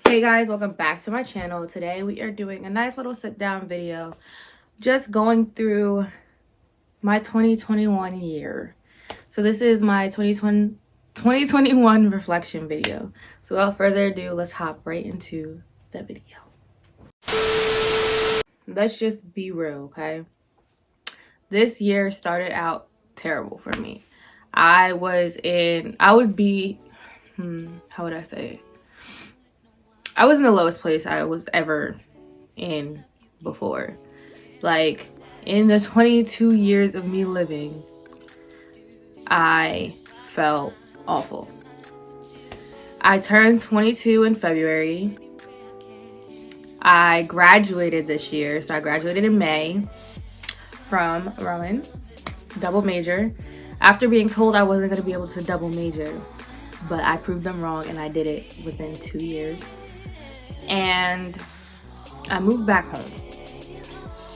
Hey guys, welcome back to my channel. Today we are doing a nice little sit down video, just going through my 2021 year. So this is my 2021 reflection video. So without further ado, let's hop right into the video. Let's just be real, okay? This year started out terrible for me. How would I say it? I was in the lowest place I was ever in before. Like, in the 22 years of me living, I felt awful. I turned 22 in February. I graduated this year, so I graduated in May from Rowan, double major, after being told I wasn't going to be able to double major. But I proved them wrong and I did it within 2 years. And I moved back home.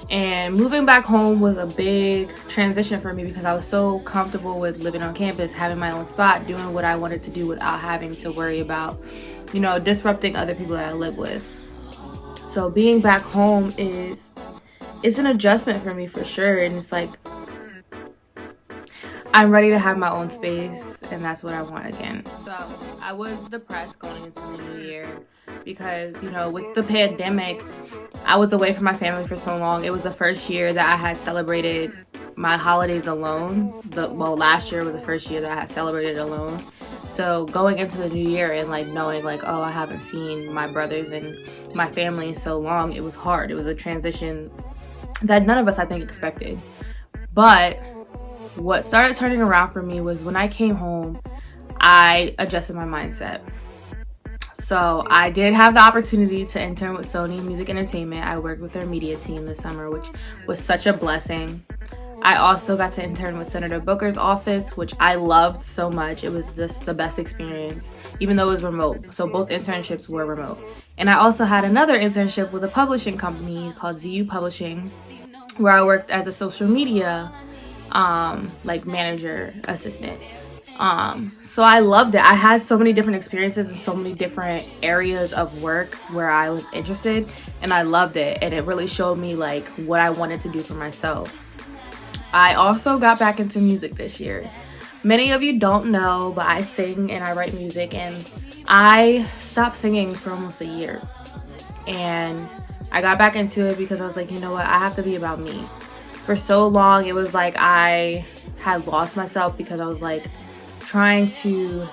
And moving back home was a big transition for me because I was so comfortable with living on campus, having my own spot, doing what I wanted to do without having to worry about, disrupting other people that I live with. So being back home it's an adjustment for me for sure. And it's like, I'm ready to have my own space, and that's what I want again. So I was depressed going into the new year because, with the pandemic, I was away from my family for so long. It was the first year that I had celebrated my holidays alone. Last year was the first year that I had celebrated alone. So going into the new year and knowing oh, I haven't seen my brothers and my family in so long, it was hard. It was a transition that none of us, I think, expected. But what started turning around for me was when I came home, I adjusted my mindset. So I did have the opportunity to intern with Sony Music Entertainment. I worked with their media team this summer, which was such a blessing. I also got to intern with Senator Booker's office, which I loved so much. It was just the best experience, even though it was remote. So both internships were remote. And I also had another internship with a publishing company called ZU Publishing, where I worked as a social media manager assistant. So I loved it. I had so many different experiences in so many different areas of work where I was interested, and I loved it. And it really showed me what I wanted to do for myself. I also got back into music this year. Many of you don't know, but I sing and I write music, and I stopped singing for almost a year. And I got back into it because I was like, you know what, I have to be about me. For so long, it was like I had lost myself because I was trying to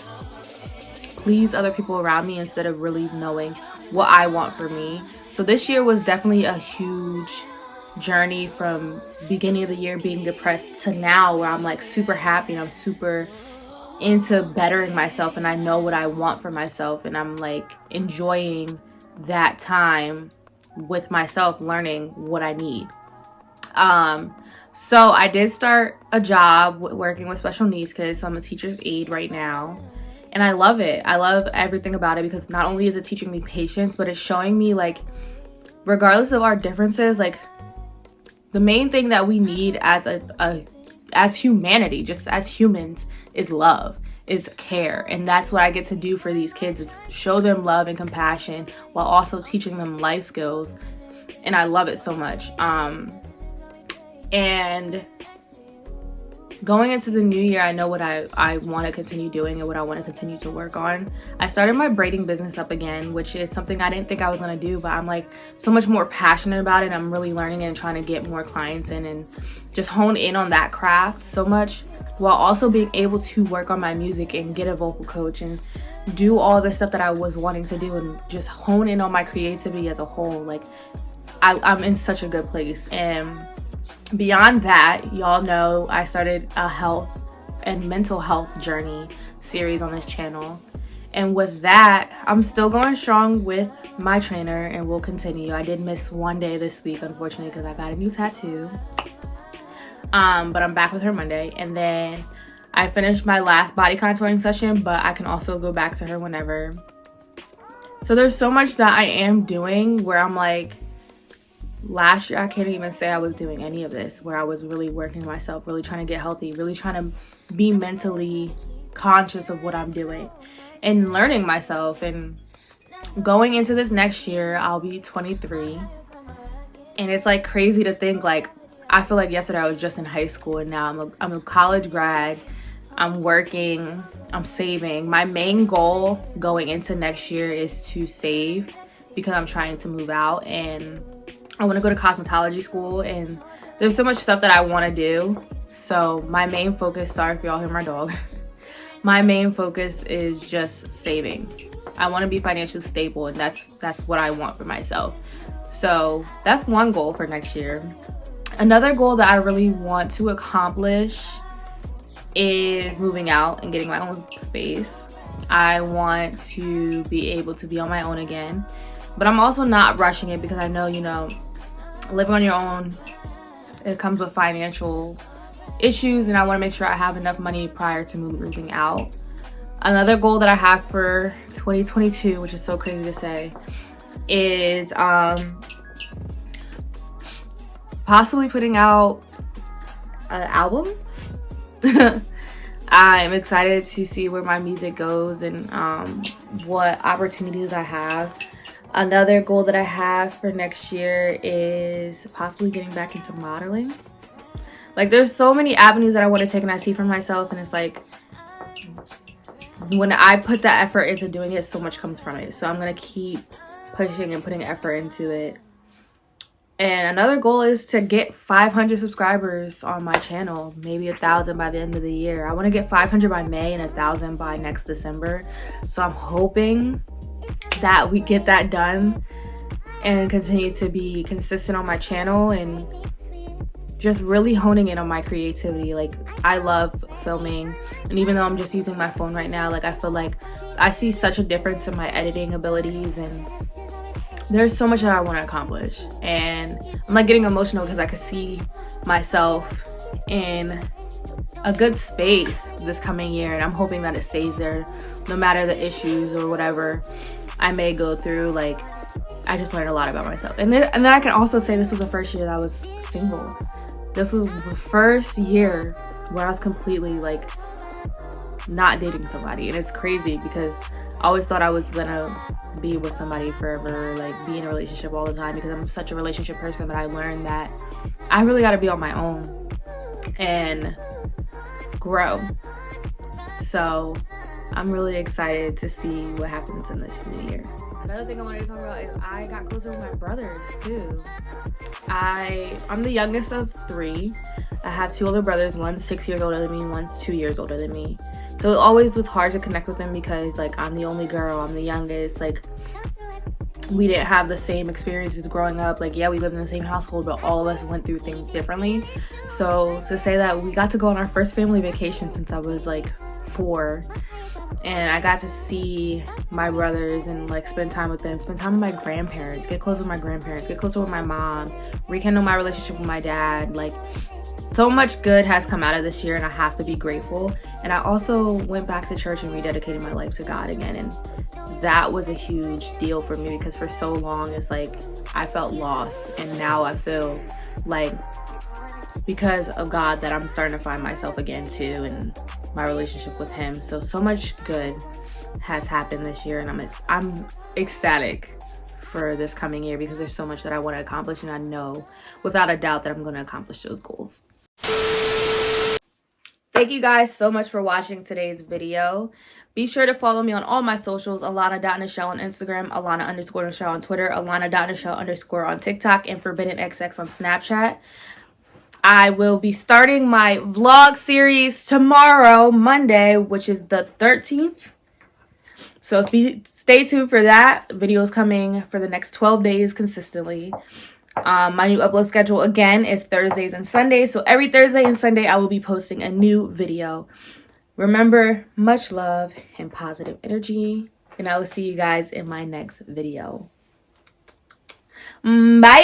please other people around me instead of really knowing what I want for me. So this year was definitely a huge journey from beginning of the year being depressed to now where I'm super happy and I'm super into bettering myself and I know what I want for myself, and I'm enjoying that time with myself, learning what I need. So I did start a job working with special needs kids. So I'm a teacher's aide right now, and I love it. I love everything about it because not only is it teaching me patience, but it's showing me regardless of our differences, the main thing that we need as humanity, just as humans, is love, is care. And that's what I get to do for these kids, is show them love and compassion while also teaching them life skills. And I love it so much. And going into the new year, I know what I want to continue doing and what I want to continue to work on. I started my braiding business up again, which is something I didn't think I was going to do, but I'm so much more passionate about it. I'm really learning and trying to get more clients in and just hone in on that craft so much, while also being able to work on my music and get a vocal coach and do all the stuff that I was wanting to do and just hone in on my creativity as a whole. I'm in such a good place. And beyond that, y'all know I started a health and mental health journey series on this channel. And with that, I'm still going strong with my trainer and we'll continue. I did miss one day this week, unfortunately, because I got a new tattoo. But I'm back with her Monday. And then I finished my last body contouring session, but I can also go back to her whenever. So there's so much that I am doing where I'm last year I can't even say I was doing any of this, where I was really working myself, really trying to get healthy, really trying to be mentally conscious of what I'm doing and learning myself and going into this next year, I'll be 23. And it's like crazy to think, like, I feel like yesterday I was just in high school and now I'm a college grad. I'm working, I'm saving. My main goal going into next year is to save because I'm trying to move out and I want to go to cosmetology school, and there's so much stuff that I want to do. So my main focus, sorry if y'all hear my dog, my main focus is just saving. I want to be financially stable, and that's what I want for myself. So that's one goal for next year. Another goal that I really want to accomplish is moving out and getting my own space. I want to be able to be on my own again, but I'm also not rushing it because I know, you know, living on your own, it comes with financial issues, and I want to make sure I have enough money prior to moving out. Another goal that I have for 2022, which is so crazy to say, is possibly putting out an album. I'm excited to see where my music goes and what opportunities I have. Another goal that I have for next year is possibly getting back into modeling. Like, there's so many avenues that I want to take and I see for myself, and it's like when I put that effort into doing it, so much comes from it. So I'm gonna keep pushing and putting effort into it. And another goal is to get 500 subscribers on my channel, maybe 1,000 by the end of the year. I want to get 500 by May and 1,000 by next December. So I'm hoping that we get that done and continue to be consistent on my channel and just really honing in on my creativity. Like, I love filming, and even though I'm just using my phone right now, like, I feel like I see such a difference in my editing abilities, and there's so much that I want to accomplish. And I'm like getting emotional because I could see myself in a good space this coming year, and I'm hoping that it stays there no matter the issues or whatever I may go through. Like, I just learned a lot about myself. And then I can also say this was the first year that I was single. This was the first year where I was completely like not dating somebody. And it's crazy because I always thought I was gonna be with somebody forever, like be in a relationship all the time, because I'm such a relationship person. But I learned that I really got to be on my own and grow. So I'm really excited to see what happens in this new year. Another thing I wanted to talk about is I got closer with my brothers too. I'm the youngest of 3. I have 2 older brothers. One's 6 years older than me, one's 2 years older than me. So it always was hard to connect with them because, like, I'm the only girl, I'm the youngest. Like, we didn't have the same experiences growing up. Like, yeah, we lived in the same household, but all of us went through things differently. So to say that we got to go on our first family vacation since I was like 4, and I got to see my brothers and like spend time with them, spend time with my grandparents, get close with my grandparents, get closer with my mom, rekindle my relationship with my dad. Like, so much good has come out of this year, and I have to be grateful. And I also went back to church and rededicated my life to God again, and that was a huge deal for me because for so long it's like I felt lost, and now I feel like because of God that I'm starting to find myself again too, and my relationship with him. So much good has happened this year, and I'm ecstatic for this coming year because there's so much that I want to accomplish, and I know without a doubt that I'm going to accomplish those goals. Thank you guys so much for watching today's video. Be sure to follow me on all my socials: Alana.Nichelle on Instagram, Alana_Nichelle on Twitter, Alana.Nichelle_ on TikTok, and ForbiddenXX on Snapchat. I will be starting my vlog series tomorrow, Monday, which is the 13th. So stay tuned for that. Videos coming for the next 12 days consistently. My new upload schedule again is Thursdays and Sundays. So every Thursday and Sunday I will be posting a new video. Remember, much love and positive energy. And I will see you guys in my next video. Bye.